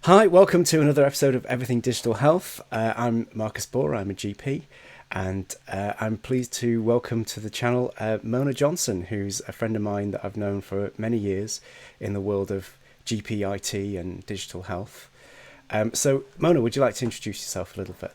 Hi, welcome to another episode of Everything Digital Health. I'm Marcus Bohr, I'm a GP, and I'm pleased to welcome to the channel Mona Johnson, who's a friend of mine that I've known for many years in the world of GP IT and digital health. So, Mona, would you like to introduce yourself a little further?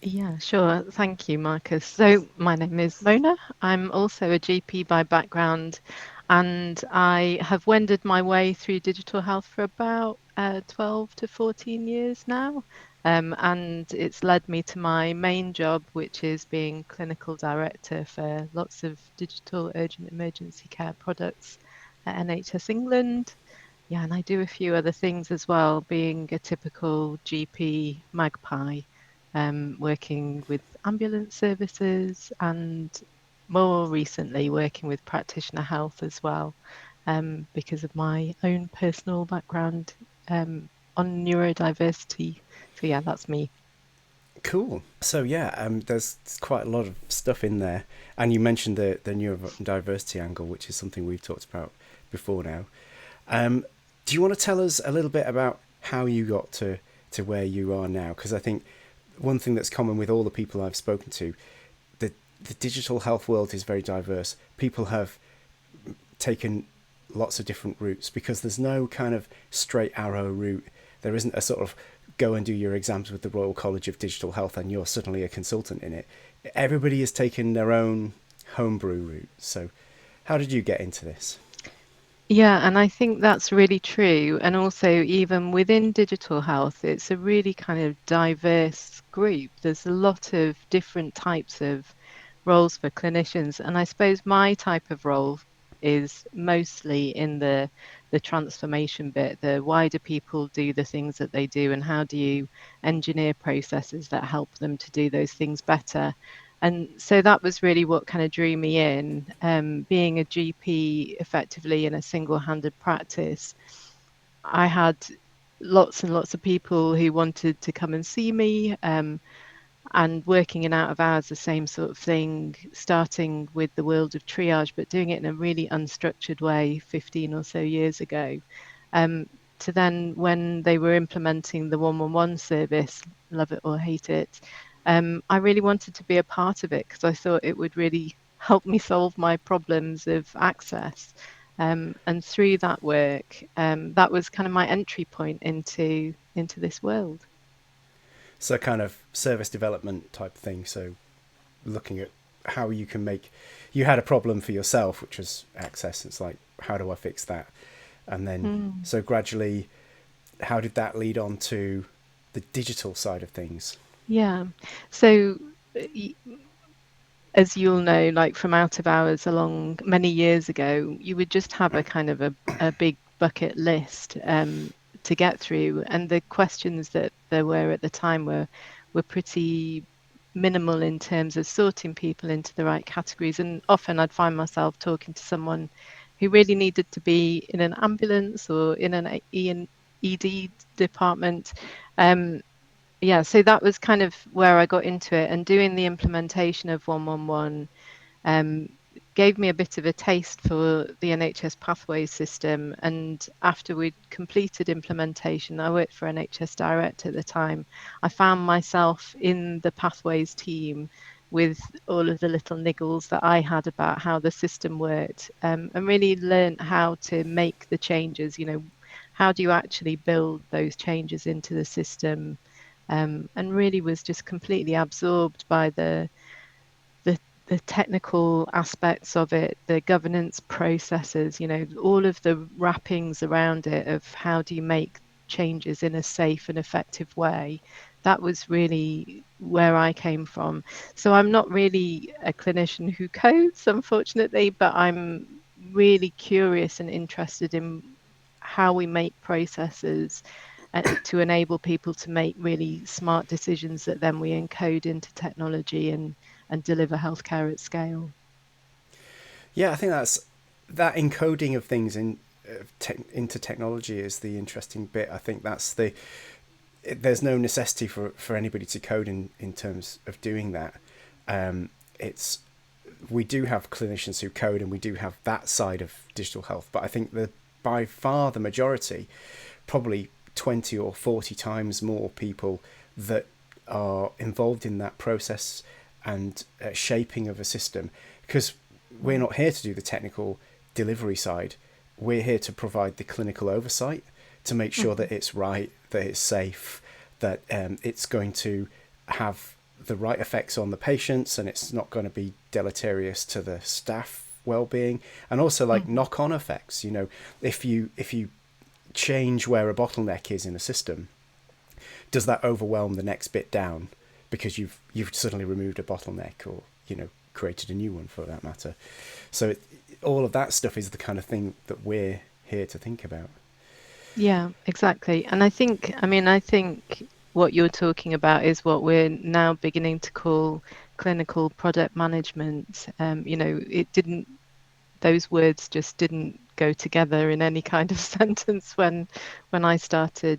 Yeah, sure. Thank you, Marcus. So, my name is Mona. I'm also a GP by background, and I have wended my way through digital health for about 12 to 14 years now. And it's led me to my main job, which is being clinical director for lots of digital urgent emergency care products at NHS England. Yeah, and I do a few other things as well, being a typical GP magpie, working with ambulance services and more recently working with practitioner health as well, because of my own personal background on neurodiversity. So, yeah, that's me. Cool. So yeah, there's quite a lot of stuff in there, and you mentioned the neurodiversity angle, which is something we've talked about before now. Um, do you want to tell us a little bit about how you got to where you are now? Because I think one thing that's common with all the people I've spoken to, the digital health world is very diverse. People have taken lots of different routes because there's no kind of straight arrow route. There isn't a sort of go and do your exams with the Royal College of Digital Health and you're suddenly a consultant in it. Everybody has taken their own homebrew route. So, how did you get into this? Yeah, and I think that's really true. And also, even within digital health, it's a really kind of diverse group. There's a lot of different types of roles for clinicians. And I suppose my type of role is mostly in the transformation bit, the why do people do the things that they do, and how do you engineer processes that help them to do those things better. And so that was really what kind of drew me in, being a GP effectively in a single-handed practice. I had lots and lots of people who wanted to come and see me, and working in out of hours, the same sort of thing, starting with the world of triage, but doing it in a really unstructured way 15 or so years ago. Um, to then, when they were implementing the 111 service, love it or hate it, I really wanted to be a part of it because I thought it would really help me solve my problems of access. And through that work, that was kind of my entry point into this world. So, kind of service development type thing. So, looking at how you can make. You had a problem for yourself, which was access. It's like, how do I fix that? And then, Mm. so gradually, how did that lead on to the digital side of things? Yeah. So, y- as you'll know, like from out of hours along many years ago, you would just have a kind of a big bucket list to get through. And the questions that there were at the time were pretty minimal in terms of sorting people into the right categories. And often I'd find myself talking to someone who really needed to be in an ambulance or in an ED department. Um, yeah, so that was kind of where I got into it, and doing the implementation of 111 um, gave me a bit of a taste for the NHS pathways system. And after we'd completed implementation, I worked for NHS Direct at the time. I found myself in the pathways team with all of the little niggles that I had about how the system worked, and really learned how to make the changes. How do you actually build those changes into the system? And really was just completely absorbed by the the technical aspects of it, the governance processes, all of the wrappings around it of how do you make changes in a safe and effective way. That was really where I came from. So I'm not really a clinician who codes, unfortunately, but I'm really curious and interested in how we make processes to enable people to make really smart decisions that then we encode into technology and deliver healthcare at scale. Yeah, I think that's that encoding of things into technology is the interesting bit. I think that's there's no necessity for anybody to code in terms of doing that. It's we do have clinicians who code and we do have that side of digital health, but I think that by far the majority probably 20 or 40 times more people that are involved in that process and shaping of a system, because we're not here to do the technical delivery side. We're here to provide the clinical oversight to make sure that it's right, that it's safe, that it's going to have the right effects on the patients, and it's not going to be deleterious to the staff well-being, and also like knock-on effects. You know, if you change where a bottleneck is in a system, does that overwhelm the next bit down because you've suddenly removed a bottleneck, or created a new one for that matter? So all of that stuff is the kind of thing that we're here to think about. Yeah, exactly. And I think what you're talking about is what we're now beginning to call clinical product management. It didn't, those words just didn't go together in any kind of sentence when I started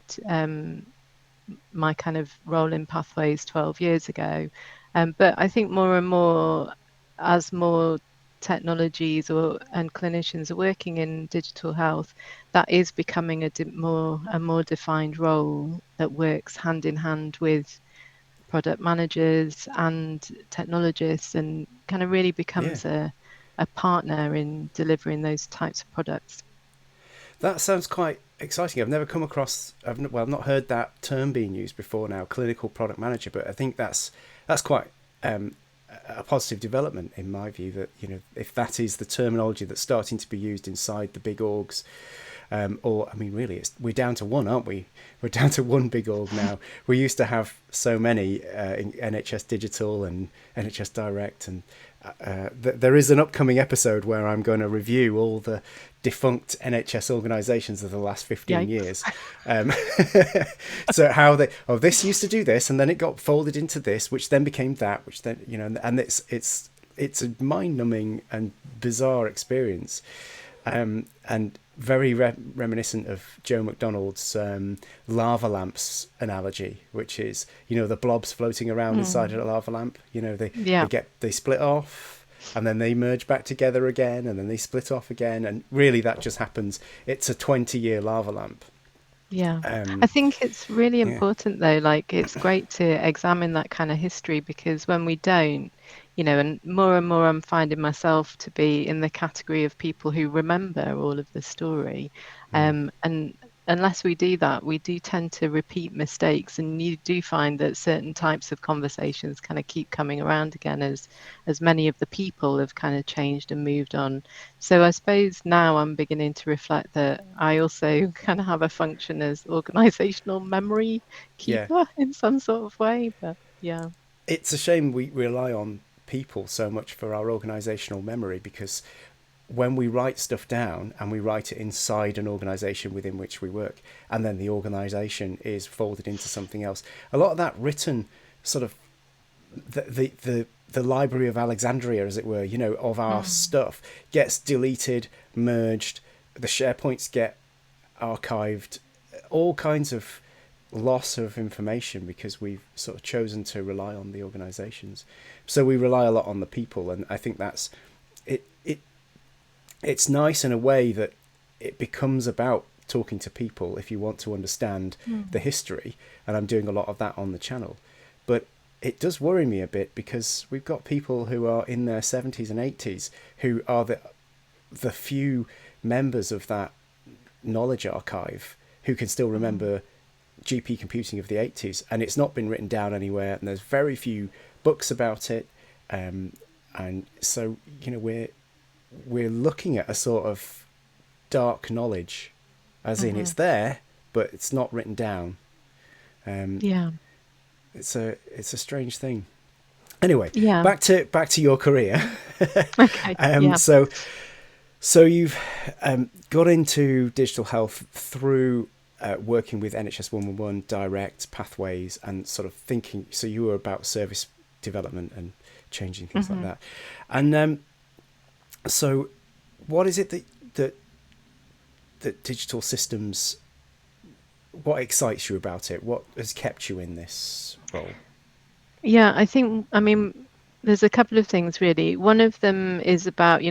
my kind of role in Pathways 12 years ago. But I think more and more, as more technologies and clinicians are working in digital health, that is becoming a more defined role that works hand in hand with product managers and technologists, and kind of really Yeah, becomes a partner in delivering those types of products. that sounds quite exciting. I've never come across. I've not heard that term being used before now, clinical product manager. But I think that's quite a positive development in my view. That if that is the terminology that's starting to be used inside the big orgs, or I mean, really, we're down to one, aren't we? We're down to one big org now. We used to have so many in NHS Digital and NHS Direct, and there is an upcoming episode where I'm going to review all the defunct NHS organisations of the last 15 Yikes. years. Um, so how this used to do this, and then it got folded into this, which then became that, which then and it's a mind-numbing and bizarre experience, and very reminiscent of Joe McDonald's lava lamps analogy, which is the blobs floating around inside a lava lamp. Yeah. They split off, and then they merge back together again, and then they split off again, and really that just happens. It's a 20-year lava lamp. Yeah, I think it's really Yeah, important though, like it's great to examine that kind of history, because when we don't, and more I'm finding myself to be in the category of people who remember all of the story. And unless we do that, we do tend to repeat mistakes, and you do find that certain types of conversations kind of keep coming around again as many of the people have kind of changed and moved on. So I suppose now I'm beginning to reflect that I also kind of have a function as organizational memory yeah. keeper in some sort of way. But yeah. It's a shame we rely on people so much for our organisational memory, because when we write stuff down and we write it inside an organisation within which we work, and then the organisation is folded into something else, a lot of that written sort of the Library of Alexandria, as it were, of our stuff gets deleted, merged, the SharePoints get archived, all kinds of loss of information, because we've sort of chosen to rely on the organizations. So we rely a lot on the people, and I think that's it's nice in a way that it becomes about talking to people if you want to understand the history, and I'm doing a lot of that on the channel. But it does worry me a bit, because we've got people who are in their 70s and 80s who are the few members of that knowledge archive who can still remember GP computing of the 80s, and it's not been written down anywhere, and there's very few books about it, and so we're looking at a sort of dark knowledge, as in it's there but it's not written down. Yeah. It's a strange thing. Anyway, Yeah. back to your career. Okay. Yeah. So you've got into digital health through working with NHS 111, Direct, Pathways, and sort of thinking. So you were about service development and changing things like that. And so, what is it that digital systems? What excites you about it? What has kept you in this role? Yeah, I think, I mean, There's a couple of things really. One of them is about,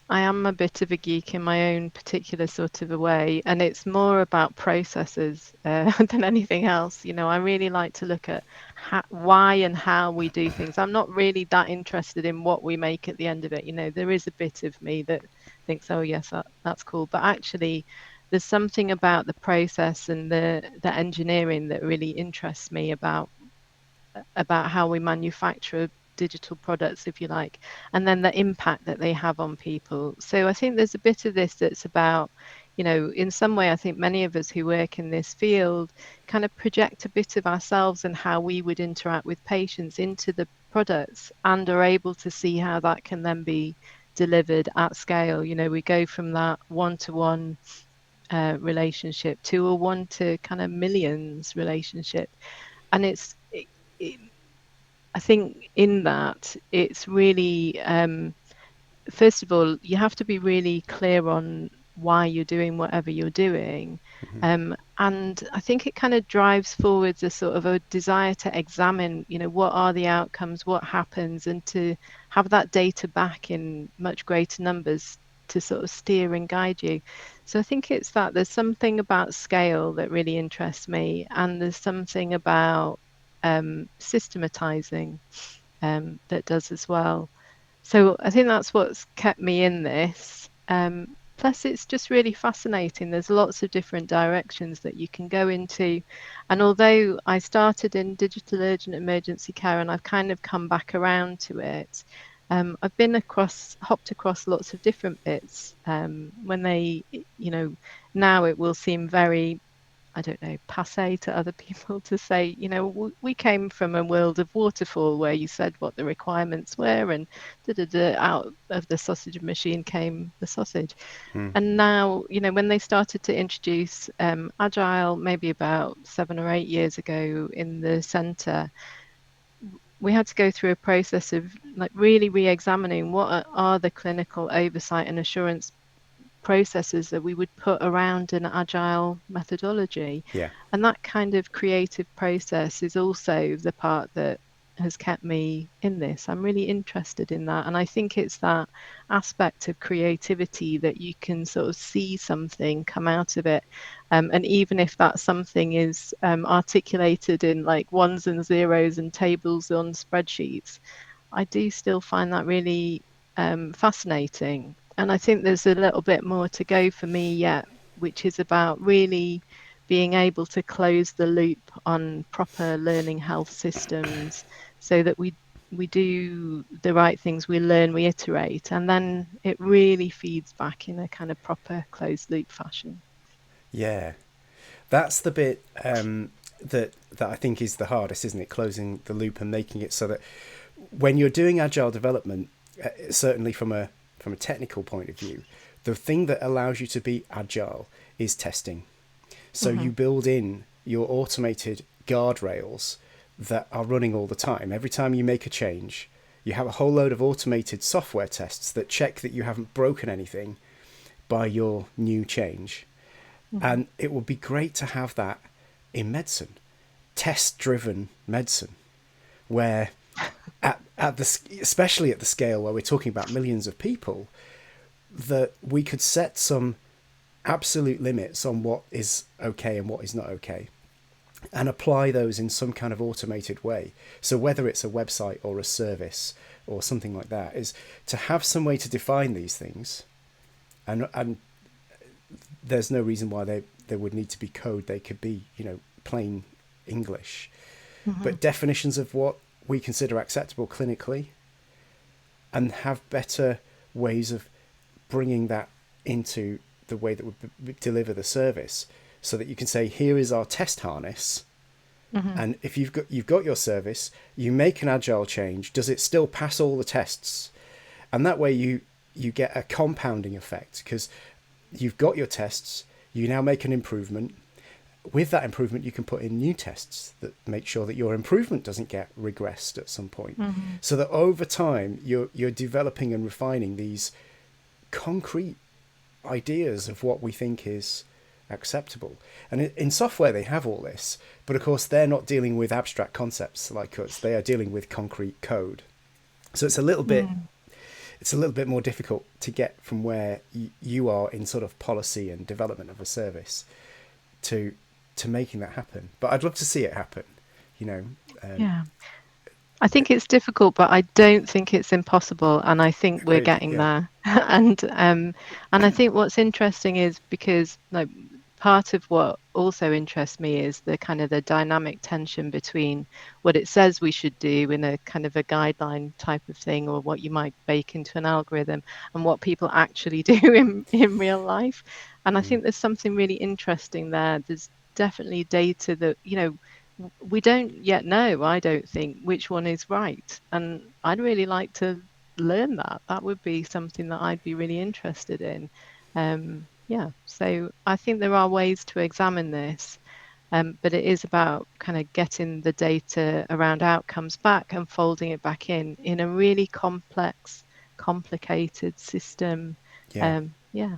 I am a bit of a geek in my own particular sort of a way, and it's more about processes than anything else. I really like to look at why and how we do things. I'm not really that interested in what we make at the end of it. There is a bit of me that thinks, oh yes, that's cool, but actually, there's something about the process and the engineering that really interests me about how we manufacture digital products, if you like, and then the impact that they have on people. So I think there's a bit of this that's about, in some way, I think many of us who work in this field kind of project a bit of ourselves and how we would interact with patients into the products and are able to see how that can then be delivered at scale. We go from that one-to-one relationship to a one to kind of millions relationship. And it, I think in that it's really first of all, you have to be really clear on why you're doing whatever you're doing. And I think it kind of drives forwards a sort of a desire to examine, what are the outcomes, what happens, and to have that data back in much greater numbers to sort of steer and guide you. So I think it's that there's something about scale that really interests me, and there's something about systematizing that does as well. So I think that's what's kept me in this. Plus, it's just really fascinating. There's lots of different directions that you can go into. And although I started in digital urgent emergency care and I've kind of come back around to it, I've been hopped across lots of different bits. When now it will seem very, I don't know, passe to other people to say, we came from a world of waterfall where you said what the requirements were, and out of the sausage machine came the sausage. And now, when they started to introduce Agile, maybe about 7 or 8 years ago in the centre, we had to go through a process of like really re-examining what are the clinical oversight and assurance processes that we would put around an agile methodology. Yeah. And that kind of creative process is also the part that has kept me in this. I'm really interested in that. And I think it's that aspect of creativity that you can sort of see something come out of it. And even if that something is articulated in like ones and zeros and tables on spreadsheets, I do still find that really fascinating. And I think there's a little bit more to go for me yet, which is about really being able to close the loop on proper learning health systems so that we do the right things, we learn, we iterate, and then it really feeds back in a kind of proper closed loop fashion. Yeah. That's the bit that I think is the hardest, isn't it? Closing the loop and making it so that when you're doing agile development, certainly from a technical point of view, the thing that allows you to be agile is testing. So you build in your automated guardrails that are running all the time. Every time you make a change, you have a whole load of automated software tests that check that you haven't broken anything by your new change. And it would be great to have that in medicine, test-driven medicine, where especially at the scale where we're talking about millions of people, that we could set some absolute limits on what is okay and what is not okay, and apply those in some kind of automated way. So whether it's a website or a service or something like that, is to have some way to define these things, and there's no reason why they would need to be code. They could be, plain English, but definitions of what we consider acceptable clinically, and have better ways of bringing that into the way that we deliver the service, so that you can say, here is our test harness, and if you've got your service, you make an agile change, does it still pass all the tests? And that way you get a compounding effect, because you've got your tests, you now make an improvement. With that improvement, you can put in new tests that make sure that your improvement doesn't get regressed at some point. So that over time, you're developing and refining these concrete ideas of what we think is acceptable. And in software, they have all this, but of course, they're not dealing with abstract concepts like us. They are dealing with concrete code. So it's a little bit Mm. more difficult to get from where you are in sort of policy and development of a service to making that happen. But I'd love to see it happen. You know, um, Yeah. I think it's difficult, but I don't think it's impossible, and I think we're agreed. getting Yeah. there. And I think what's interesting is because like part of what also interests me is the kind of the dynamic tension between what it says we should do in a kind of a guideline type of thing, or what you might bake into an algorithm, and what people actually do in real life. And I Mm. think there's something really interesting there. There's definitely data that, we don't yet know, I don't think, which one is right. And I'd really like to learn that. That would be something that I'd be really interested in. Yeah, so I think there are ways to examine this, but it is about kind of getting the data around outcomes back and folding it back in a really complex, complicated system. Yeah. Yeah.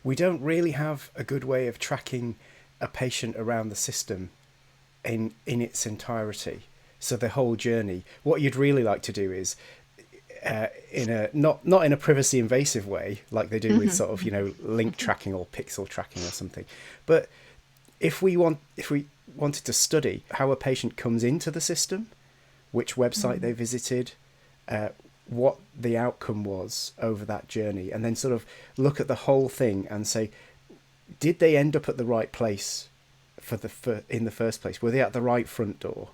We don't really have a good way of tracking a patient around the system in its entirety. So the whole journey. What you'd really like to do is in a not in a privacy invasive way like they do with Hmm. sort of link tracking or pixel tracking or something, but if we wanted to study how a patient comes into the system, which website they visited, uh, what the outcome was over that journey, and then sort of look at the whole thing and say, did they end up at the right place in the first place? Were they at the right front door?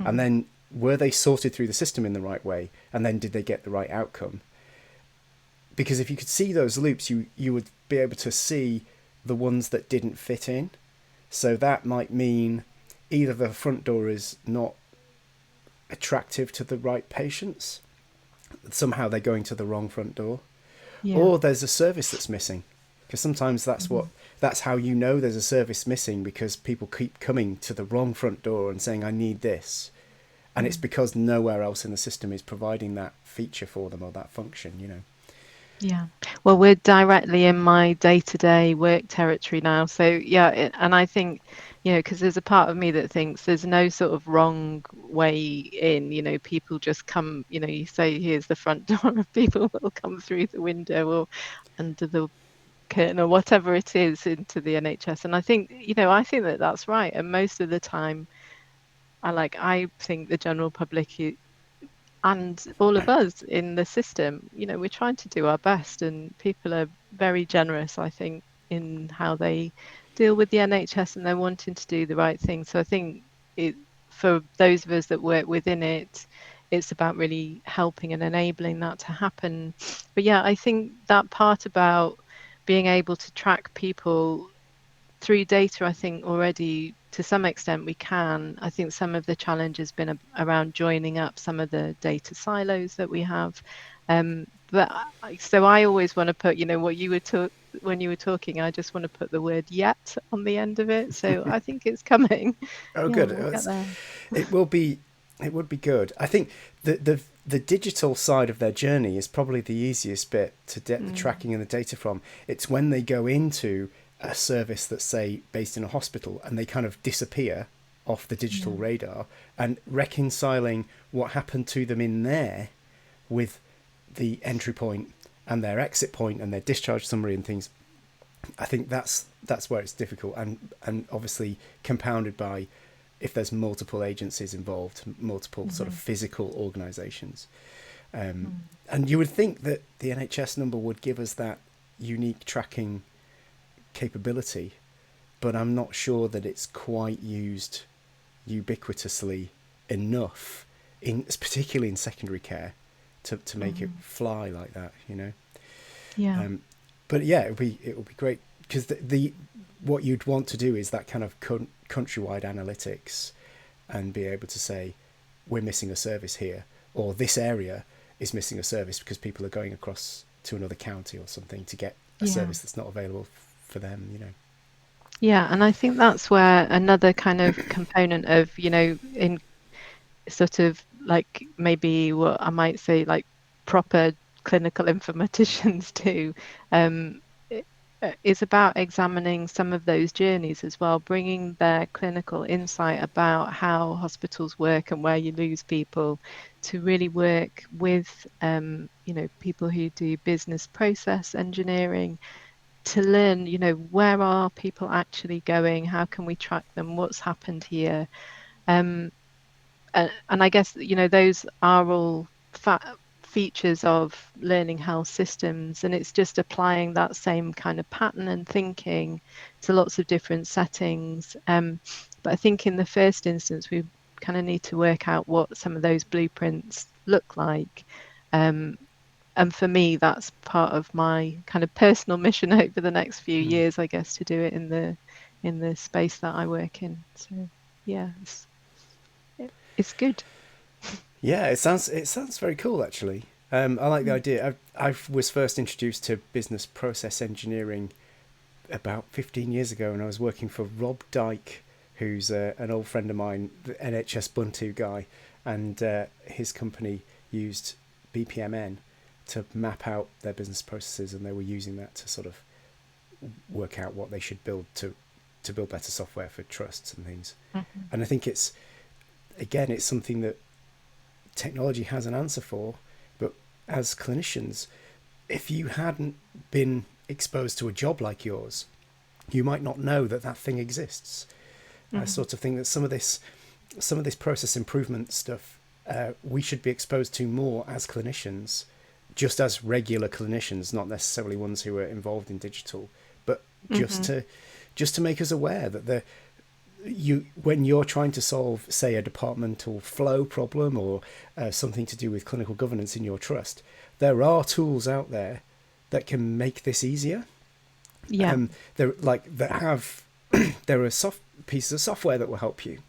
And Hmm. then were they sorted through the system in the right way? And then did they get the right outcome? Because if you could see those loops, you would be able to see the ones that didn't fit in. So that might mean either the front door is not attractive to the right patients, somehow they're going to the wrong front door, Yeah. or there's a service that's missing. Because sometimes Hmm. that's how you know there's a service missing, because people keep coming to the wrong front door and saying I need this, and it's because nowhere else in the system is providing that feature for them or that function. Yeah. Well, we're directly in my day-to-day work territory now. So, yeah, and I think, because there's a part of me that thinks there's no sort of wrong way in, people just come, you say, here's the front door, and people will come through the window or under the curtain or whatever it is into the NHS. And I think that that's right. And most of the time, I think the general public and all of us in the system, we're trying to do our best, and people are very generous, I think, in how they deal with the NHS, and they're wanting to do the right thing. So I think it, for those of us that work within it, it's about really helping and enabling that to happen. But yeah, I think that part about being able to track people through data, I think already to some extent we can. I think some of the challenge has been around joining up some of the data silos that we have. So I always want to put, what you were when you were talking, I just want to put the word yet on the end of it. So I think it's coming. Oh, Yeah, good. we'll get there. It will be. It would be good. I think the digital side of their journey is probably the easiest bit to get the Mm, tracking and the data from. It's when they go into a service that's, say, based in a hospital, and they kind of disappear off the digital yeah, radar, and reconciling what happened to them in there with the entry point and their exit point and their discharge summary and things. I think that's where it's difficult, and obviously compounded by if there's multiple agencies involved, multiple sort of hmm, physical organisations. mm, And you would think that the NHS number would give us that unique tracking capability, but I'm not sure that it's quite used ubiquitously enough, particularly in secondary care, to make it hmm. fly like that. Yeah, Um, but yeah, it would be great, because the what you'd want to do is that kind of countrywide analytics, and be able to say we're missing a service here, or this area is missing a service because people are going across to another county or something to get a yeah. service that's not available for them. Yeah, and I think that's where another kind of component of, in sort of like maybe what I might say like proper clinical informaticians do. Um, is about examining some of those journeys as well, bringing their clinical insight about how hospitals work and where you lose people, to really work with people who do business process engineering to learn, where are people actually going? How can we track them? What's happened here? Um, and I guess those are all features of learning health systems, and it's just applying that same kind of pattern and thinking to lots of different settings. But I think in the first instance, we kind of need to work out what some of those blueprints look like. And for me, that's part of my kind of personal mission over the next few years, I guess, to do it in the space that I work in. So yeah, it's good. Yeah, it sounds very cool actually. I like the Mm. idea. I was first introduced to business process engineering about 15 years ago, and I was working for Rob Dyke, who's an old friend of mine, the NHS Buntu guy, and his company used BPMN to map out their business processes, and they were using that to sort of work out what they should build to build better software for trusts and things. Mhm. And I think it's something that technology has an answer for, but as clinicians, if you hadn't been exposed to a job like yours, you might not know that that thing exists. I Mhm. sort of think that some of this process improvement stuff we should be exposed to more as clinicians, just as regular clinicians, not necessarily ones who are involved in digital, but just Mhm. to just to make us aware that when you're trying to solve, say, a departmental flow problem or something to do with clinical governance in your trust, there are tools out there that can make this easier. Yeah. There like that have there are pieces of software that will help you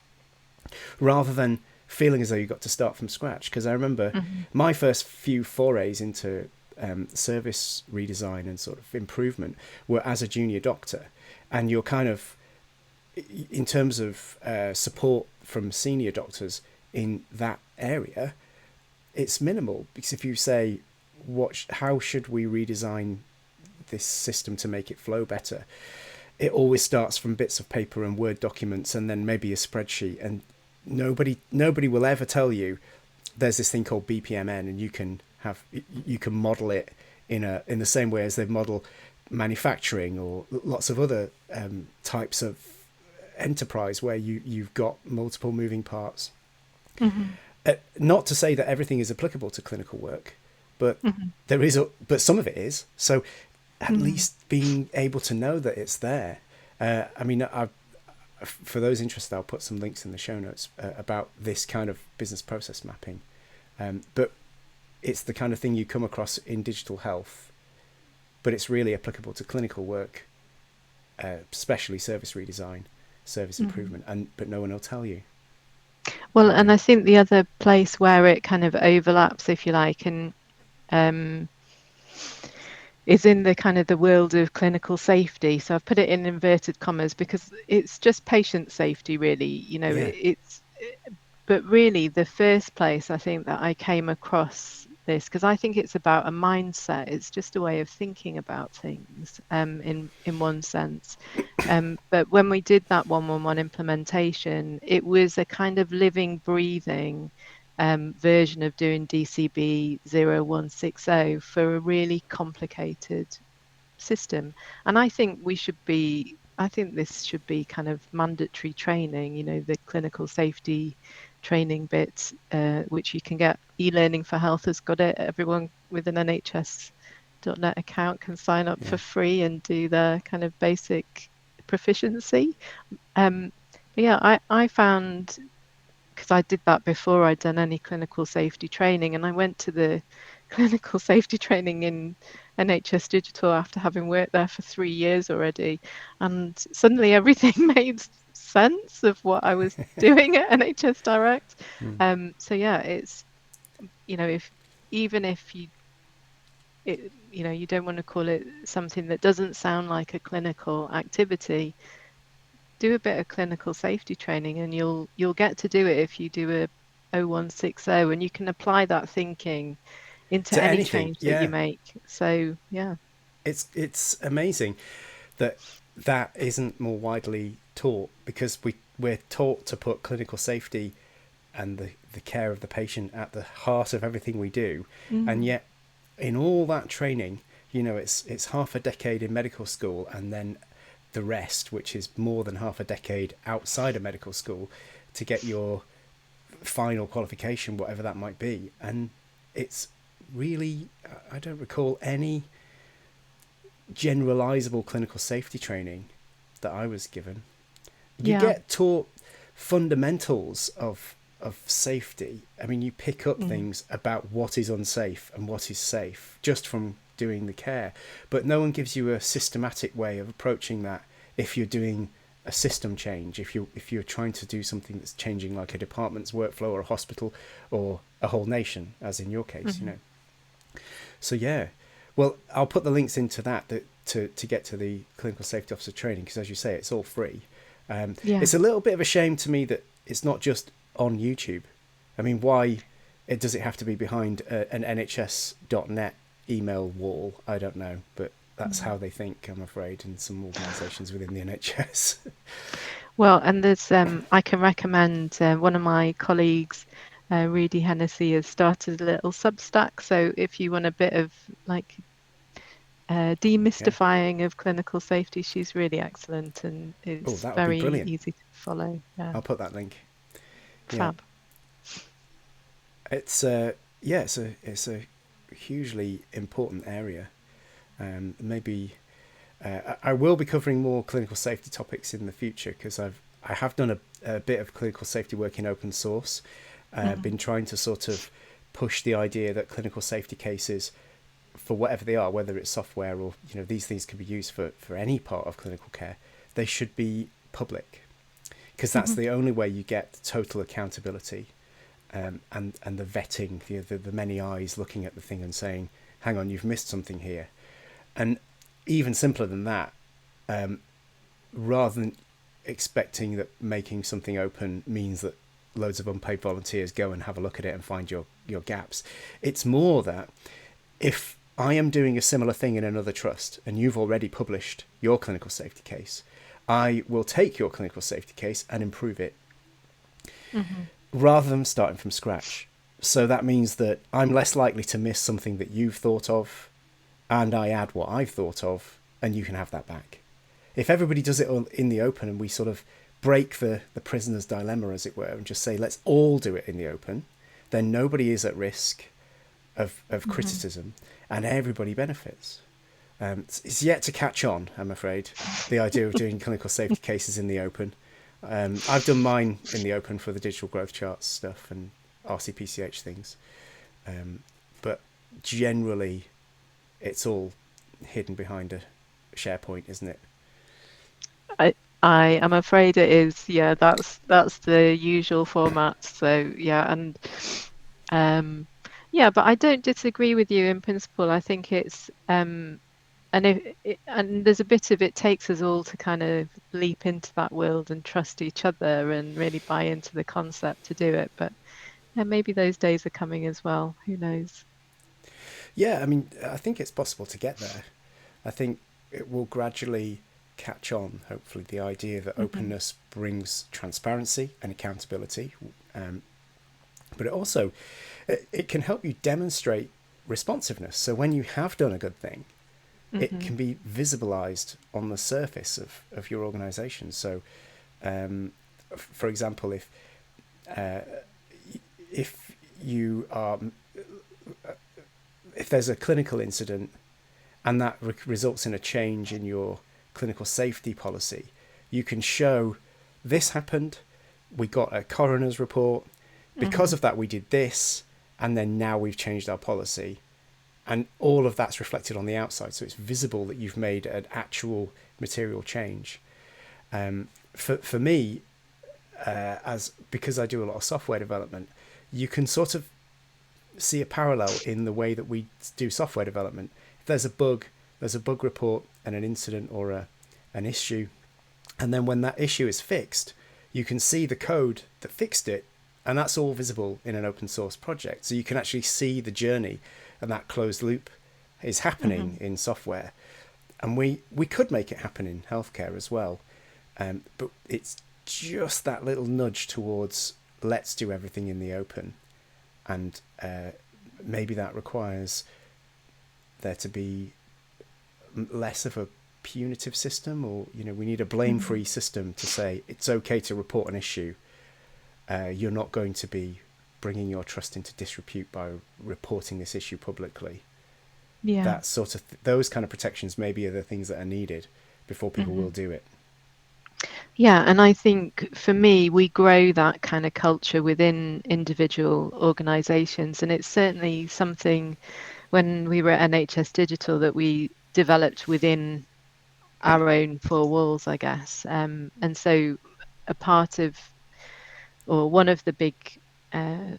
rather than feeling as though you got to start from scratch. Because I remember Mhm. my first few forays into service redesign and sort of improvement were as a junior doctor, and you're kind of in terms of support from senior doctors in that area, it's minimal because if you say, how should we redesign this system to make it flow better? It always starts from bits of paper and Word documents and then maybe a spreadsheet, and nobody will ever tell you there's this thing called BPMN, and you can model it in the same way as they model manufacturing or lots of other types of enterprise where you've got multiple moving parts. Mhm. Not to say that everything is applicable to clinical work, but Mhm. but some of it is. So at Mm. least being able to know that it's there. I mean, for those interested, I'll put some links in the show notes about this kind of business process mapping. But it's the kind of thing you come across in digital health, but it's really applicable to clinical work, especially service redesign, service Mhm. improvement, but no one will tell you. Well, You and know, I think the other place where it kind of overlaps, if you like, and um, is in the kind of the world of clinical safety. So I've put it in inverted commas because it's just patient safety, really. yeah, But really, the first place I think that I came across this, because I think it's about a mindset. It's just a way of thinking about things, in one sense. But when we did that 111 implementation, it was a kind of living, breathing version of doing DCB 0160 for a really complicated system. And I think this should be kind of mandatory training, the clinical safety training bit, which you can get. E-learning for health has got it. Everyone with an NHS.net account can sign up yeah, for free and do the kind of basic proficiency. But yeah, I found, because I did that before I'd done any clinical safety training, and I went to the clinical safety training in NHS Digital after having worked there for 3 years already, and suddenly everything made sense of what I was doing at NHS Direct. So yeah, it's if even if you don't want to call it something that doesn't sound like a clinical activity, do a bit of clinical safety training and you'll get to do it if you do a 0160, and you can apply that thinking into to any anything. change that you Yeah, make. So yeah. It's amazing that that isn't more widely taught, because we're taught to put clinical safety and the care of the patient at the heart of everything we do. And Mm. yet in all that training, it's half a decade in medical school, and then the rest, which is more than half a decade outside of medical school, to get your final qualification, whatever that might be. And it's really, I don't recall any generalizable clinical safety training that I was given. You Yeah. get taught fundamentals of safety. I mean, you pick up Mm. things about what is unsafe and what is safe just from doing the care, but no one gives you a systematic way of approaching that. If you're doing a system change, if you're trying to do something that's changing, like a department's workflow or a hospital or a whole nation, as in your case, Hmm. So yeah, well, I'll put the links into that to get to the clinical safety officer training, because as you say, it's all free. Yeah. It's a little bit of a shame to me that it's not just on YouTube. I mean, why does it have to be behind an NHS.net email wall? I don't know, but that's Mm. how they think, I'm afraid, in some organisations within the NHS. Well, and there's I can recommend one of my colleagues, Rudy Hennessy, has started a little Substack. So if you want a bit of like Yeah. demystifying of clinical safety, she's really excellent and Oh, it's that would be very brilliant. easy to follow. Yeah, I'll put that link. Yeah. fab. It's it's a hugely important area. Maybe I will be covering more clinical safety topics in the future, because I have done a bit of clinical safety work in open source. Mm. Been trying to sort of push the idea that clinical safety cases, for whatever they are, whether it's software or these things can be used for any part of clinical care, they should be public, because that's Hmm. the only way you get total accountability, and the vetting, the many eyes looking at the thing and saying, hang on, you've missed something here. And even simpler than that, rather than expecting that making something open means that loads of unpaid volunteers go and have a look at it and find your gaps. It's more that if I am doing a similar thing in another trust and you've already published your clinical safety case, I will take your clinical safety case and improve it, Hmm. rather than starting from scratch. So that means that I'm less likely to miss something that you've thought of, and I add what I've thought of, and you can have that back. If everybody does it in the open, and we sort of break the prisoner's dilemma, as it were, and just say, let's all do it in the open, then nobody is at risk of Hmm. criticism, and everybody benefits. It's yet to catch on, I'm afraid, the idea of doing clinical safety cases in the open. I've done mine in the open for the digital growth charts stuff and RCPCH things, but generally it's all hidden behind a SharePoint, isn't it? I I am afraid it is. Yeah, that's the usual format. So yeah, and um, yeah, but I don't disagree with you in principle. I think it's and and there's a bit of it takes us all to kind of leap into that world and trust each other and really buy into the concept to do it. But yeah, maybe those days are coming as well. Who knows? Yeah, I mean, I think it's possible to get there. I think it will gradually catch on, hopefully, the idea that Hmm. openness brings transparency and accountability. Um, but it also it can help you demonstrate responsiveness. So when you have done a good thing, it Hmm. can be visibilized on the surface of your organization. So, um, for example, uh, if you are if there's a clinical incident and that results in a change in your clinical safety policy, you can show this happened, we got a coroner's report, because Hmm. of that we did this, and then now we've changed our policy. And all of that's reflected on the outside, so it's visible that you've made an actual material change. For me, as because I do a lot of software development, you can sort of see a parallel in the way that we do software development. If there's a bug report and an incident or an issue, and then when that issue is fixed, you can see the code that fixed it, and that's all visible in an open source project. So you can actually see the journey and that closed loop is happening in software, and we could make it happen in healthcare as well, but it's just that little nudge towards let's do everything in the open, and maybe that requires there to be less of a punitive system, or we need a blame-free system to say it's okay to report an issue. You're not going to be bringing your trust into disrepute by reporting this issue publicly. Yeah. That sort of those kind of protections maybe are the things that are needed before people will do it. Yeah, and I think for me, we grow that kind of culture within individual organisations, and it's certainly something when we were at NHS Digital that we developed within our own four walls, I guess. And so a part of, or one of the big uh,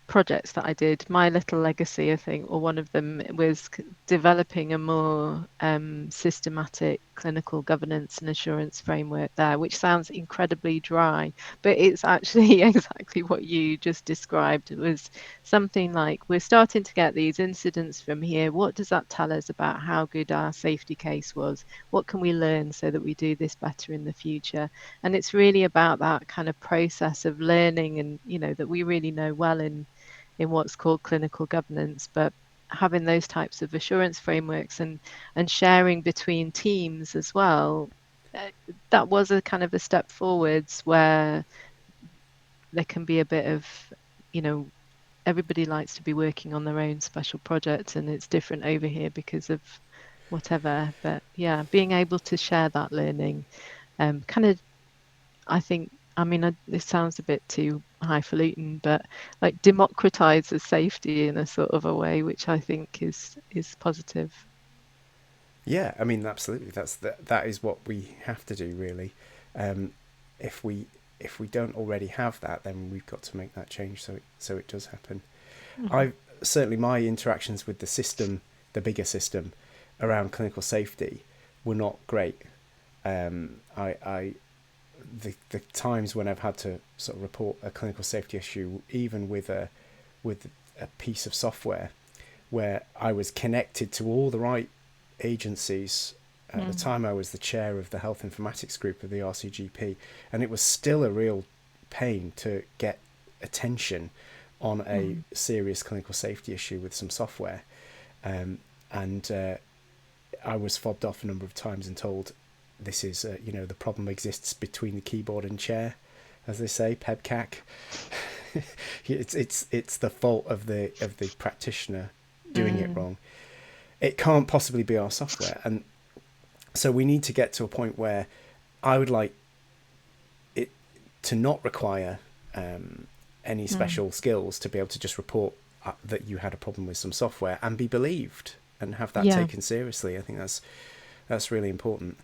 projects that I did, my little legacy, I think, or one of them was developing a more systematic clinical governance and assurance framework there, which sounds incredibly dry, but it's actually exactly what you just described. It was something like, we're starting to get these incidents from here. What does that tell us about how good our safety case was? What can we learn so that we do this better in the future? And it's really about that kind of process of learning, and that we really know well in what's called clinical governance, but having those types of assurance frameworks and sharing between teams as well, uh, that was a kind of a step forwards where there can be a bit of, you know, everybody likes to be working on their own special project, and it's different over here because of whatever. But yeah, being able to share that learning, kind of, I think, I mean, this sounds a bit too highfalutin, but like democratizes safety in a sort of a way, which I think is positive. Yeah, I mean, absolutely. That is what we have to do, really. Um, if we if we don't already have that, then we've got to make that change so it does happen. Hmm. I certainly my interactions with the system, the bigger system, around clinical safety, were not great. I the times when I've had to sort of report a clinical safety issue, even with a piece of software, where I was connected to all the right agencies. At the time, I was the chair of the health informatics group of the RCGP, and it was still a real pain to get attention on a serious clinical safety issue with some software. And I was fobbed off a number of times and told, this is, the problem exists between the keyboard and chair, as they say, PEBCAC. It's the fault of the practitioner doing it wrong. It can't possibly be our software. And so we need to get to a point where I would like it to not require any special skills to be able to just report that you had a problem with some software and be believed and have that Yeah, taken seriously. I think that's really important.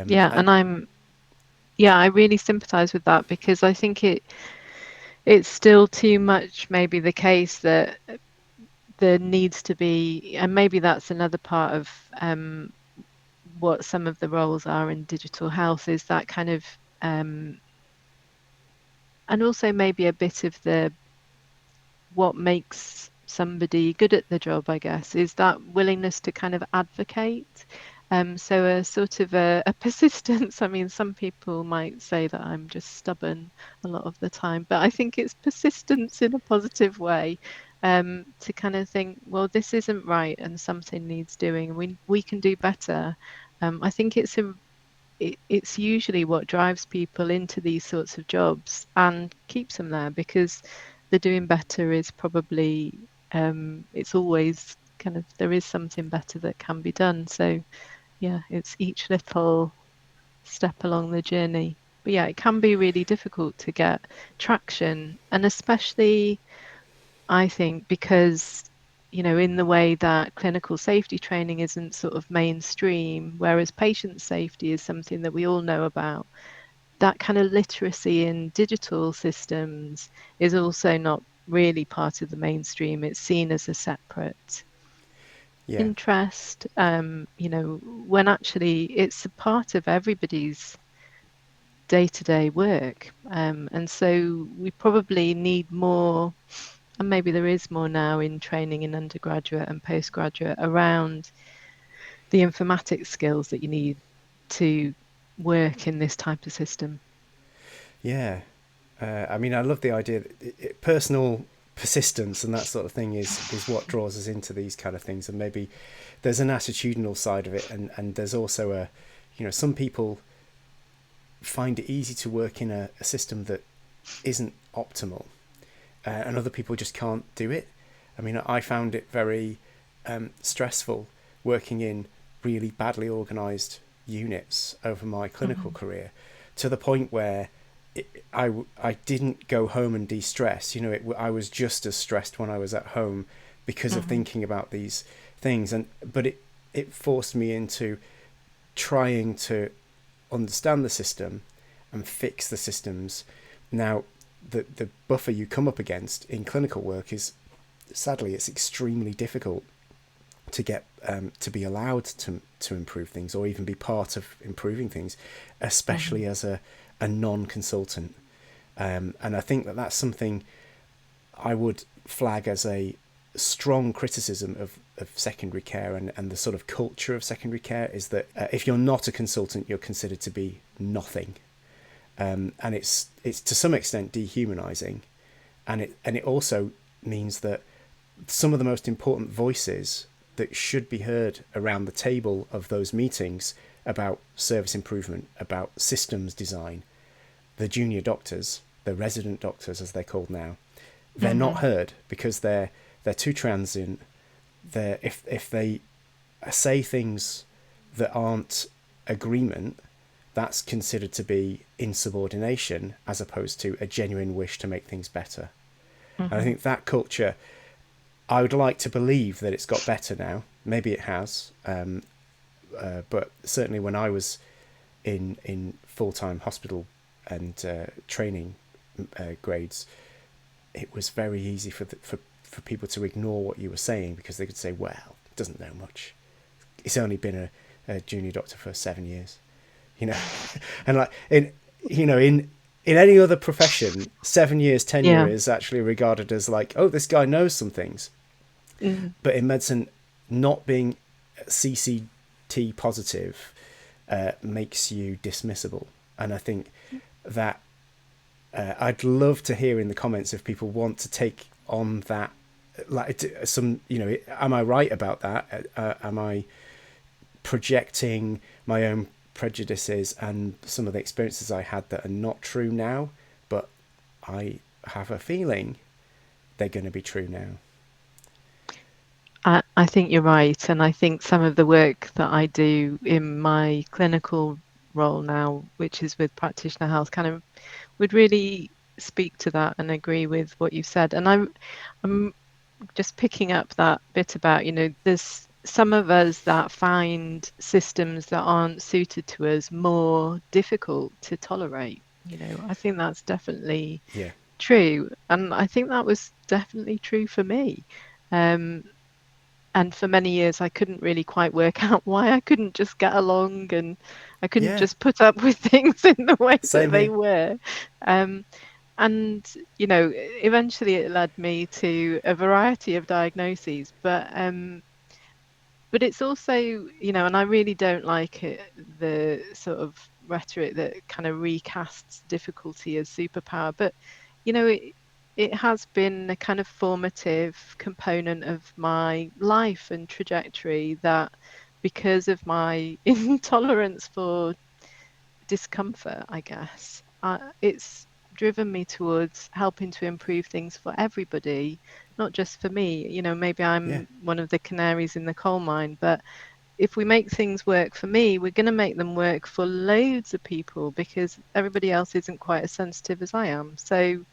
yeah, And and I really sympathize with that because I think it's still too much maybe the case that there needs to be, and maybe that's another part of what some of the roles are in digital health, is that kind of and also maybe a bit of the what makes somebody good at the job, I guess, is that willingness to kind of advocate. So a sort of a persistence. I mean, some people might say that I'm just stubborn a lot of the time, but I think it's persistence in a positive way. To kind of think, well, this isn't right, and something needs doing, and we can do better. I think it's usually what drives people into these sorts of jobs and keeps them there, because the doing better is probably it's always kind of, there is something better that can be done. So yeah, it's each little step along the journey. But yeah, it can be really difficult to get traction, and especially I think because, in the way that clinical safety training isn't sort of mainstream, whereas patient safety is something that we all know about, that kind of literacy in digital systems is also not really part of the mainstream. It's seen as a separate yeah, interest, when actually it's a part of everybody's day-to-day work. And so we probably need more. and maybe there is more now in training in undergraduate and postgraduate around the informatics skills that you need to work in this type of system. Yeah. I mean, I love the idea that personal persistence and that sort of thing is what draws us into these kind of things. And maybe there's an attitudinal side of it, and there's also a, some people find it easy to work in a system that isn't optimal, and other people just can't do it. I mean, I found it very stressful working in really badly organised units over my clinical career, to the point where I didn't go home and de-stress. I was just as stressed when I was at home because of thinking about these things. But it forced me into trying to understand the system and fix the systems. Now, the buffer you come up against in clinical work is, sadly, it's extremely difficult to get to be allowed to improve things, or even be part of improving things, especially as a non-consultant. And I think that's something I would flag as a strong criticism of secondary care and the sort of culture of secondary care, is that if you're not a consultant, you're considered to be nothing. And it's to some extent dehumanizing. And it also means that some of the most important voices that should be heard around the table of those meetings about service improvement, about systems design, the junior doctors, the resident doctors as they're called now, they're not heard because they're too transient. If they say things that aren't agreement, that's considered to be insubordination as opposed to a genuine wish to make things better. And I think that culture, I would like to believe that it's got better now. Maybe it has, but certainly when I was in full-time hospital and training grades, it was very easy for people to ignore what you were saying, because they could say, well, it doesn't know much. It's only been a junior doctor for 7 years, and like in any other profession, 7 years tenure Yeah. is actually regarded as like, oh, this guy knows some things. But in medicine, not being CCT positive makes you dismissible. And I think that I'd love to hear in the comments if people want to take on that, like some, am I right about that? Am I projecting my own prejudices and some of the experiences I had that are not true now, but I have a feeling they're going to be true now? I think you're right. And I think some of the work that I do in my clinical role now, which is with practitioner health, kind of would really speak to that and agree with what you've said. And I'm just picking up that bit about, there's some of us that find systems that aren't suited to us more difficult to tolerate. I think that's definitely Yeah. true. And I think that was definitely true for me. And for many years, I couldn't really quite work out why I couldn't just get along, and I couldn't Yeah. just put up with things in the way that Same they here. were. Um, and, eventually it led me to a variety of diagnoses. But it's also, and I really don't like it, the sort of rhetoric that kind of recasts difficulty as superpower. But, it has been a kind of formative component of my life and trajectory, that because of my intolerance for discomfort, I guess, it's driven me towards helping to improve things for everybody, not just for me. Maybe Yeah. I'm one of the canaries in the coal mine, but if we make things work for me, we're going to make them work for loads of people, because everybody else isn't quite as sensitive as I am. So,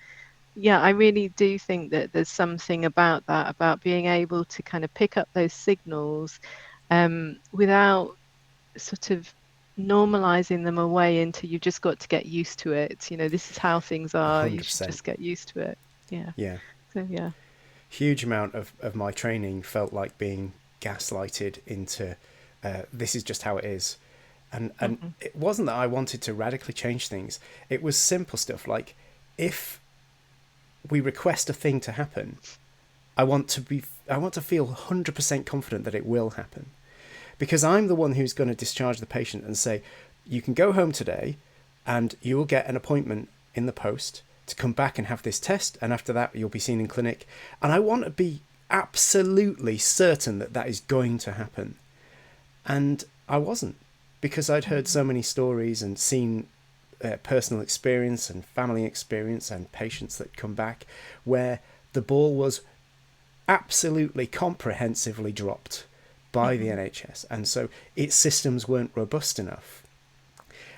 yeah, I really do think that there's something about that, about being able to kind of pick up those signals without sort of normalizing them away into, you've just got to get used to it. This is how things are. You should 100%. just get used to it. Yeah. Yeah. So, yeah. Huge amount of my training felt like being gaslighted into this is just how it is. And it wasn't that I wanted to radically change things. It was simple stuff like, if we request a thing to happen, I want to feel 100% confident that it will happen, because I'm the one who's going to discharge the patient and say, you can go home today and you will get an appointment in the post to come back and have this test, and after that you'll be seen in clinic. And I want to be absolutely certain that that is going to happen. And I wasn't, because I'd heard so many stories and seen personal experience and family experience and patients that come back where the ball was absolutely comprehensively dropped by the NHS, and so its systems weren't robust enough.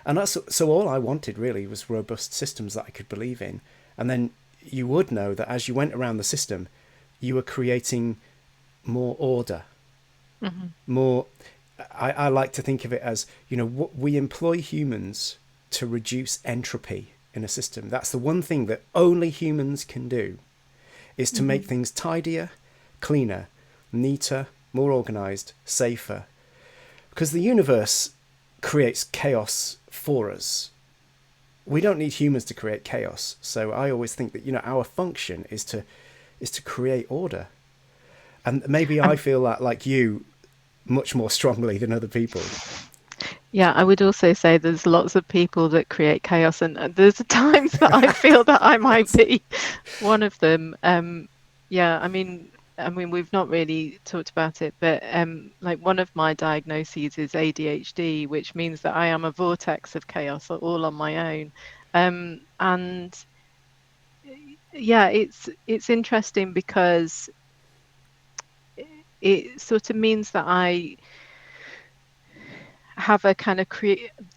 And so all I wanted really was robust systems that I could believe in. And then you would know that as you went around the system, you were creating more order, more. I like to think of it as, we employ humans to reduce entropy in a system. That's the one thing that only humans can do, is to make things tidier, cleaner, neater, more organized, safer. Because the universe creates chaos for us. We don't need humans to create chaos. So I always think that, our function is to create order. And maybe I feel that, like you, much more strongly than other people. Yeah, I would also say there's lots of people that create chaos, and there's times that I feel that I might be one of them. Yeah, I mean, we've not really talked about it, but like one of my diagnoses is ADHD, which means that I am a vortex of chaos all on my own. And yeah, it's interesting because it sort of means that I have a kind of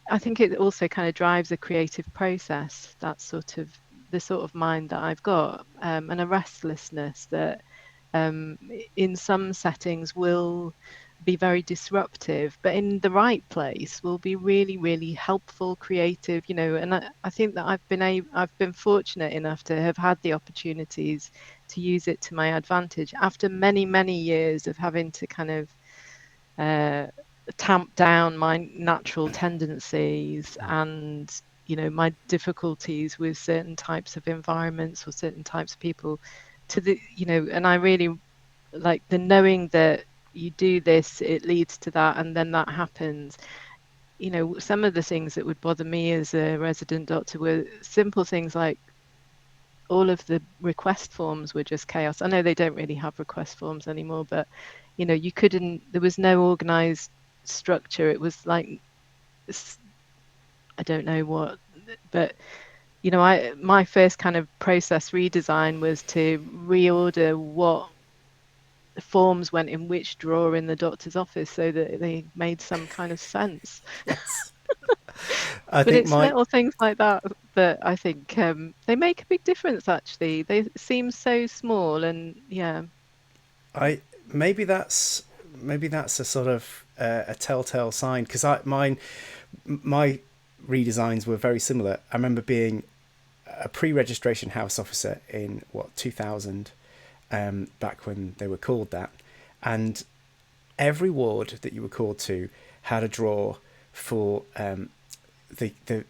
I think it also kind of drives a creative process. That's sort of the sort of mind that I've got, and a restlessness that in some settings will be very disruptive, but in the right place will be really, really helpful, creative, and I think that I've been fortunate enough to have had the opportunities to use it to my advantage after many, many years of having to kind of tamp down my natural tendencies and my difficulties with certain types of environments or certain types of people, and I really like the knowing that you do this, it leads to that, and then that happens. Some of the things that would bother me as a resident doctor were simple things like all of the request forms were just chaos. I know they don't really have request forms anymore, but you couldn't, there was no organized structure. It was like, I don't know what, but my first kind of process redesign was to reorder what forms went in which drawer in the doctor's office so that they made some kind of sense. Yes. But it's little things like that that I think they make a big difference. Actually, they seem so small, and yeah. Maybe that's a sort of a telltale sign, because my redesigns were very similar. I remember being a pre-registration house officer in 2000, back when they were called that, and every ward that you were called to had a drawer for the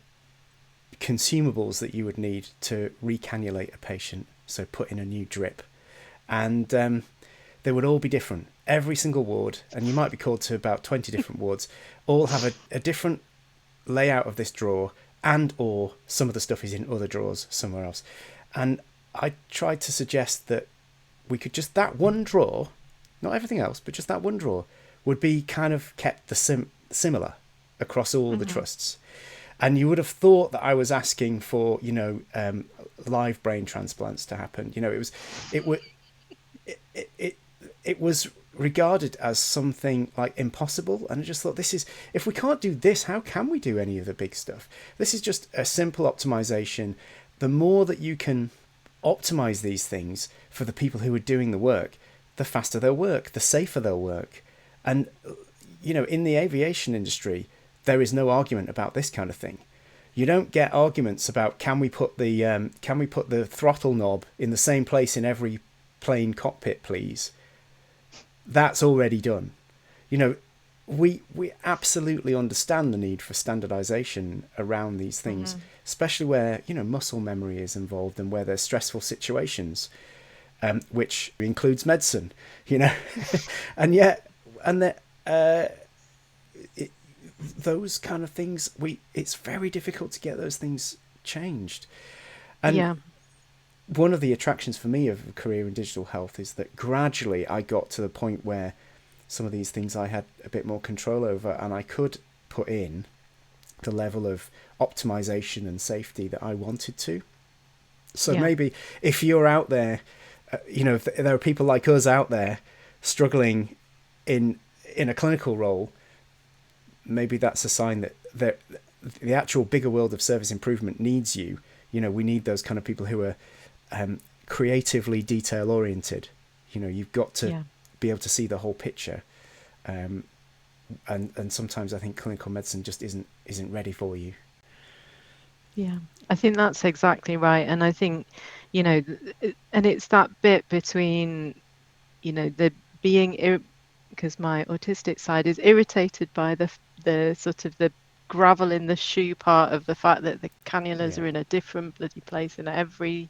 consumables that you would need to recannulate a patient, so put in a new drip, and they would all be different. Every single ward, and you might be called to about 20 different wards, all have a different layout of this drawer, and or some of the stuff is in other drawers somewhere else. And I tried to suggest that we could just, that one drawer, not everything else, but just that one drawer would be kind of kept similar across all the trusts. And you would have thought that I was asking for, live brain transplants to happen. It was regarded as something like impossible, and I just thought, if we can't do this, how can we do any of the big stuff? This is just a simple optimization. The more that you can optimize these things for the people who are doing the work, the faster they'll work, the safer they'll work. And in the aviation industry, there is no argument about this kind of thing. You don't get arguments about can we put the throttle knob in the same place in every plane cockpit, please. That's already done. we absolutely understand the need for standardization around these things, especially where, you know, muscle memory is involved and where there's stressful situations, which includes medicine, you know. And yet, and that those kind of things, it's very difficult to get those things changed. And Yeah. one of the attractions for me of a career in digital health is that gradually I got to the point where some of these things I had a bit more control over, and I could put in the level of optimization and safety that I wanted to. So Yeah. maybe if you're out there, you know, if there are people like us out there struggling in a clinical role, maybe that's a sign that the actual bigger world of service improvement needs you. You know, we need those kind of people who are creatively detail oriented. You know, you've got to Yeah. be able to see the whole picture, and sometimes I think clinical medicine just isn't ready for you. Yeah, I think that's exactly right. And I think, and it's that bit between, the being, because my autistic side is irritated by the sort of the gravel in the shoe part of the fact that the cannulas Yeah, are in a different bloody place in every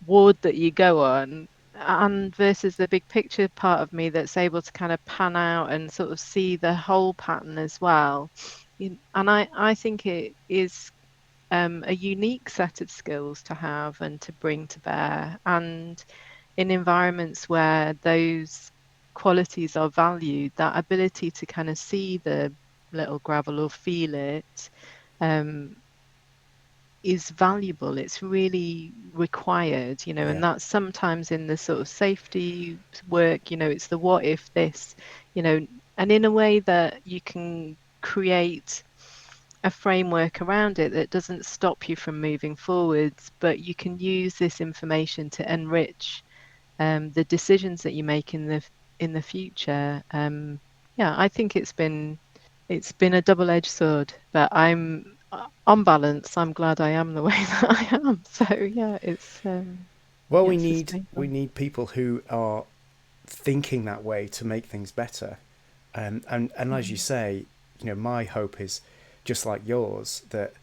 ward that you go on, and versus the big picture part of me that's able to kind of pan out and sort of see the whole pattern as well. And I think it is a unique set of skills to have and to bring to bear. And in environments where those qualities are valued, that ability to kind of see the little gravel or feel it, um, is valuable. It's really required, and yeah, that's sometimes in the sort of safety work, it's the what if this, you know, and in a way that you can create a framework around it that doesn't stop you from moving forwards, but you can use this information to enrich the decisions that you make in the future. Yeah, I think it's been a double-edged sword, but I'm on balance. I'm glad I am the way that I am. So yeah, well, yeah, we it's a need strange we one. need people who are thinking that way to make things better. And as you Mm. say, you know, my hope is just like yours, that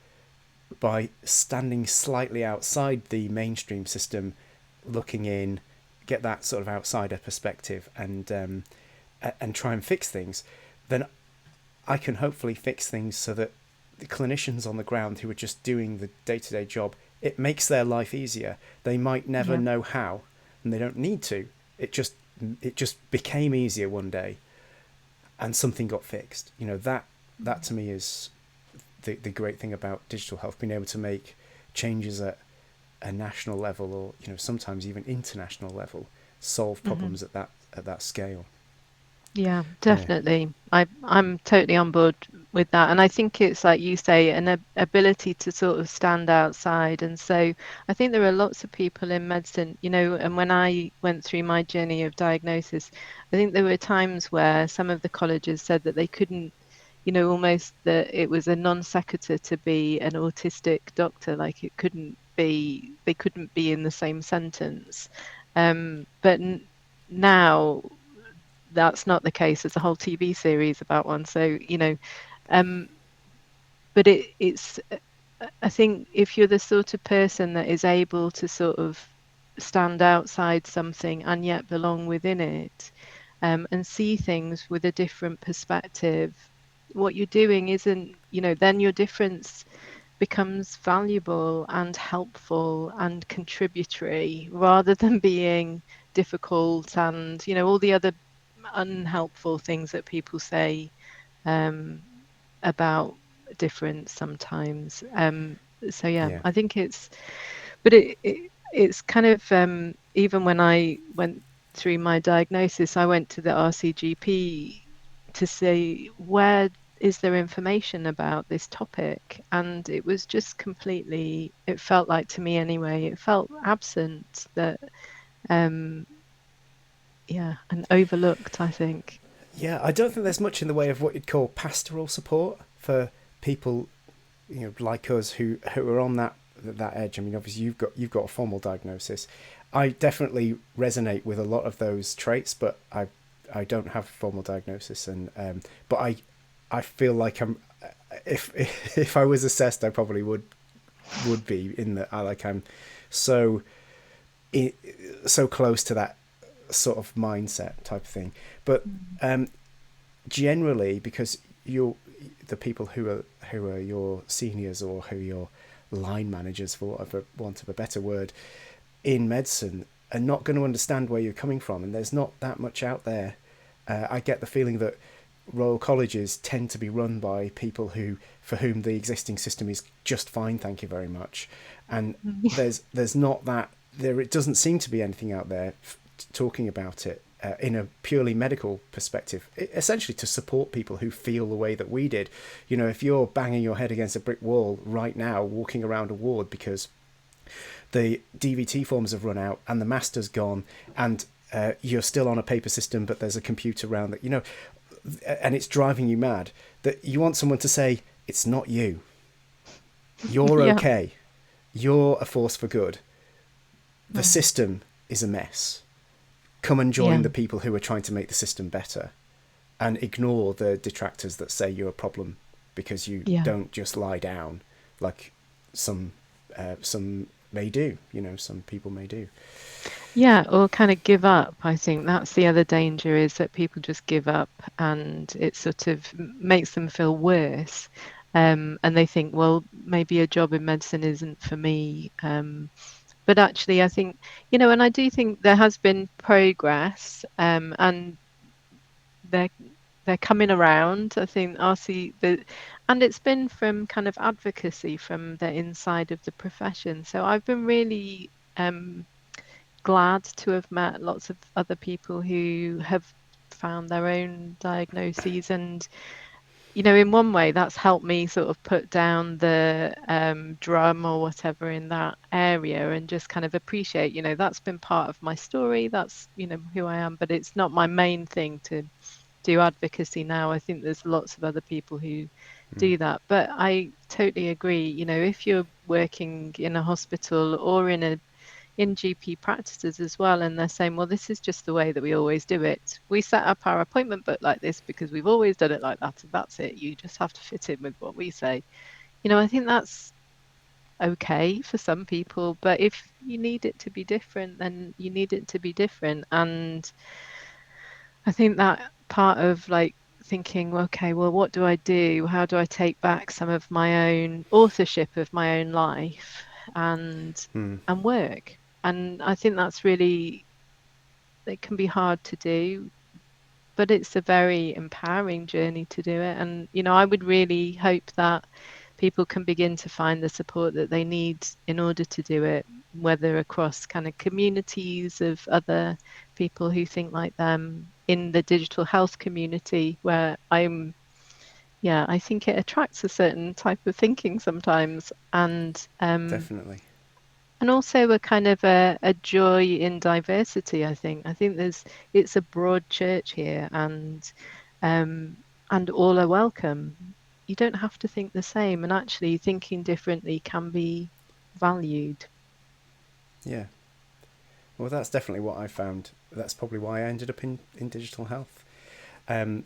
by standing slightly outside the mainstream system, looking in, get that sort of outsider perspective, and try and fix things, then I can hopefully fix things so that the clinicians on the ground who are just doing the day-to-day job, it makes their life easier. They might never Yeah. know how, and they don't need to. It just became easier one day, and something got fixed. You know, that to me is the great thing about digital health, being able to make changes at a national level, or, you know, sometimes even international level, solve Mm-hmm. problems at that scale. Yeah, Yeah, definitely. I'm totally on board with that. And I think it's like you say, an ability to sort of stand outside. And so I think there are lots of people in medicine, and when I went through my journey of diagnosis, I think there were times where some of the colleges said that they couldn't, almost that it was a non sequitur to be an autistic doctor, like they couldn't be in the same sentence. But now that's not the case. There's a whole TV series about one. So, um, but it's, I think if you're the sort of person that is able to sort of stand outside something and yet belong within it, and see things with a different perspective, what you're doing isn't, then your difference becomes valuable and helpful and contributory rather than being difficult and, all the other unhelpful things that people say um, about difference sometimes. So yeah, yeah, I think it's kind of even when I went through my diagnosis, I went to the RCGP to say where is there information about this topic, and it was just completely. It felt like to me anyway. It felt absent that um, yeah, and overlooked. I think. yeah. I don't think there's much in the way of what you'd call pastoral support for people, you know, like us who are on that edge. I mean, obviously you've got a formal diagnosis. I definitely resonate with a lot of those traits, but I don't have a formal diagnosis, and but I feel like I'm if if I was assessed, I probably would be in that I like I'm so so close to that sort of mindset type of thing. But um, generally, because you're the people who are your seniors or who are your line managers, for want of a better word, in medicine, are not going to understand where you're coming from, and there's not that much out there. I get the feeling that Royal Colleges tend to be run by people who, for whom the existing system is just fine, thank you very much, and there's not that there. It doesn't seem to be anything out there talking about it in a purely medical perspective, essentially to support people who feel the way that we did. You know, if you're banging your head against a brick wall right now, walking around a ward because the DVT forms have run out and the master's gone, and you're still on a paper system, but there's a computer around that, you know, and it's driving you mad, that you want someone to say, it's not you. You're Yeah. okay. You're a force for good. The Mm. system is a mess. Come and join Yeah. the people who are trying to make the system better, and ignore the detractors that say you're a problem because you Yeah. don't just lie down like some may do. You know, some people may do. Yeah, or kind of give up. I think that's the other danger, is that people just give up, and it sort of makes them feel worse. And they think, well, maybe a job in medicine isn't for me. But actually, I think, and I do think there has been progress, and they're they're coming around. I think and it's been from kind of advocacy from the inside of the profession. So I've been really glad to have met lots of other people who have found their own diagnoses, and in one way that's helped me sort of put down the drum or whatever in that area, and just kind of appreciate, that's been part of my story, that's who I am, but it's not my main thing to do advocacy now. I think there's lots of other people who do that, but I totally agree. If you're working in a hospital or in GP practices as well, and they're saying, well, this is just the way that we always do it. We set up our appointment book like this because we've always done it like that, and that's it. You just have to fit in with what we say. I think that's okay for some people, but if you need it to be different, then you need it to be different. And I think that part of like thinking, okay, well, what do I do? How do I take back some of my own authorship of my own life and Hmm. and work? And I think that's really, it can be hard to do, but it's a very empowering journey to do it. And, I would really hope that people can begin to find the support that they need in order to do it, whether across kind of communities of other people who think like them, in the digital health community, where I think it attracts a certain type of thinking sometimes. Definitely. And also a kind of a joy in diversity. I think it's a broad church here, um, and all are welcome. You don't have to think the same, and actually thinking differently can be valued. Yeah. Well, that's definitely what I found. That's probably why I ended up in digital health.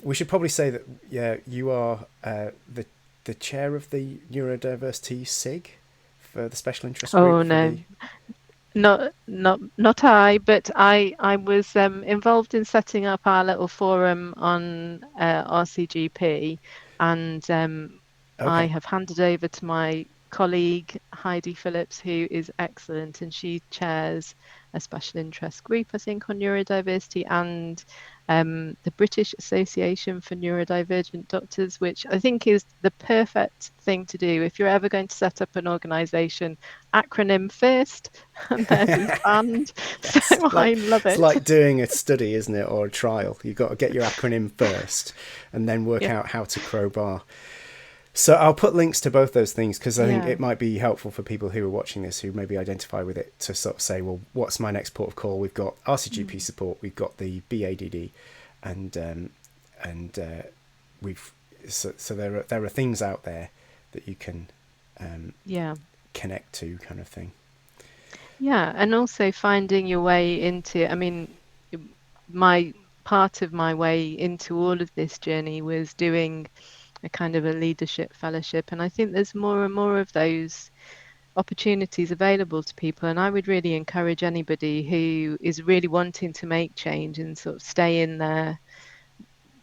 We should probably say that, yeah, you are the chair of the Neurodiversity SIG for the special interest group Oh for no, the. not I, but I was involved in setting up our little forum on RCGP, and I Okay. have handed over to my colleague Heidi Phillips, who is excellent, and she chairs a special interest group, I think, on neurodiversity, and the British Association for Neurodivergent Doctors, which I think is the perfect thing to do if you're ever going to set up an organisation. Acronym first, and theirs is banned. So Yes. I love It's it. like doing a study, isn't it, or a trial? You've got to get your acronym first, and then work Yeah, out how to crowbar. So I'll put links to both those things because I think yeah, it might be helpful for people who are watching this who maybe identify with it to sort of say, well, what's my next port of call? We've got RCGP mm, support, we've got the BADD, and we've so there are things out there that you can yeah. connect to, kind of thing. Yeah, and also finding your way into, I mean, my part of my way into all of this journey was doing a kind of a leadership fellowship, and I think there's more and more of those opportunities available to people, and I would really encourage anybody who is really wanting to make change and sort of stay in their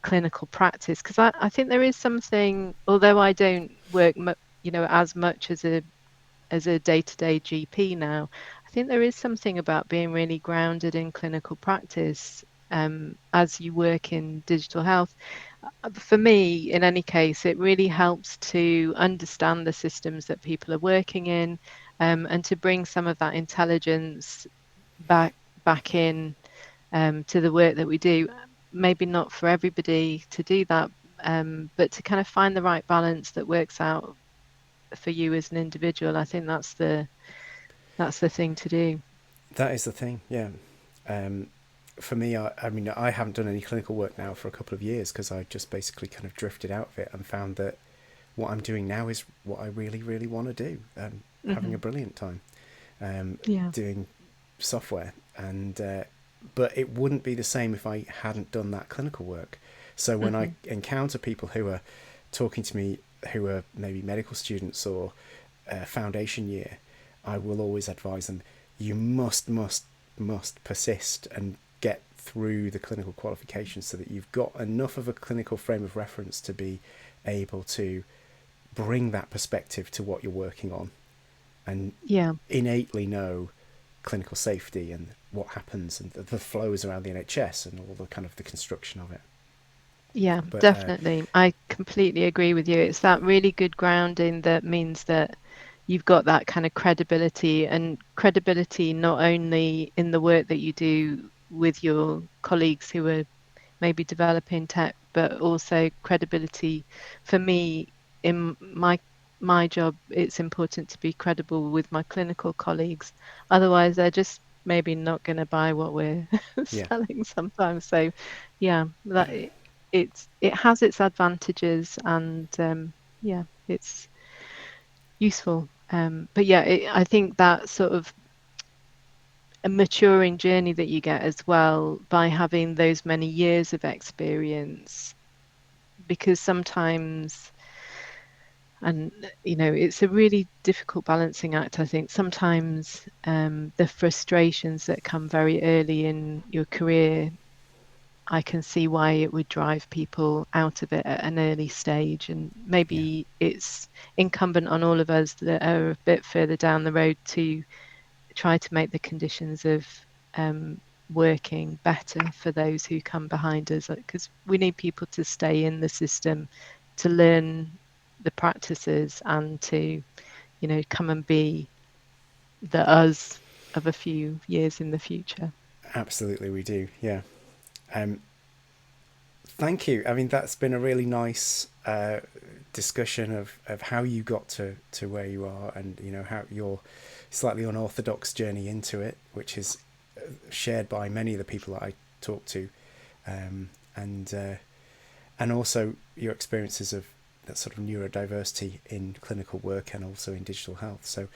clinical practice, because I think there is something, although I don't work as much as a day-to-day GP now, I think there is something about being really grounded in clinical practice as you work in digital health. For me, in any case, it really helps to understand the systems that people are working in, and to bring some of that intelligence back in to the work that we do. Maybe not for everybody to do that, but to kind of find the right balance that works out for you as an individual. I think that's the thing to do. That is the thing, yeah. Um, for me, I mean, I haven't done any clinical work now for a couple of years because I just basically kind of drifted out of it and found that what I'm doing now is what I really, really want to do. Having a Hmm. brilliant time Yeah. doing software, and but it wouldn't be the same if I hadn't done that clinical work. So when I Hmm. encounter people who are talking to me who are maybe medical students or foundation year, I will always advise them: you must persist and get through the clinical qualifications so that you've got enough of a clinical frame of reference to be able to bring that perspective to what you're working on and Yeah. innately know clinical safety and what happens and the flows around the NHS and all the kind of the construction of it. Yeah, But definitely. I completely agree with you. It's that really good grounding that means that you've got that kind of credibility, and credibility not only in the work that you do with your colleagues who are maybe developing tech, but also credibility for me in my job. It's important to be credible with my clinical colleagues. Otherwise, they're just maybe not going to buy what we're yeah, selling sometimes. So, yeah, it has its advantages, and yeah, it's useful. But yeah, I think that sort of a maturing journey that you get as well by having those many years of experience, because sometimes, and it's a really difficult balancing act. I think sometimes the frustrations that come very early in your career, I can see why it would drive people out of it at an early stage. And yeah, maybe it's incumbent on all of us that are a bit further down the road to try to make the conditions of um, working better for those who come behind us, because we need people to stay in the system to learn the practices and to come and be the us of a few years in the future. absolutely, we do. Yeah. Um, Thank you. I mean, that's been a really nice discussion of how you got to where you are, and how your slightly unorthodox journey into it, which is shared by many of the people that I talk to, um, and uh, and also your experiences of that sort of neurodiversity in clinical work and also in digital health. So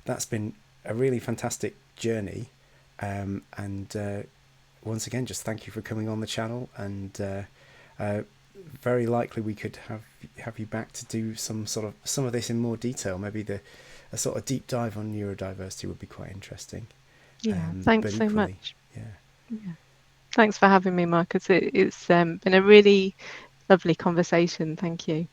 that's been a really fantastic journey, and once again, just thank you for coming on the channel, and uh, very likely we could have you back to do some of this in more detail. Maybe a sort of deep dive on neurodiversity would be quite interesting. Yeah, But thanks so equally, much. yeah, Yeah. Thanks for having me, Marcus. It's been a really lovely conversation. Thank you.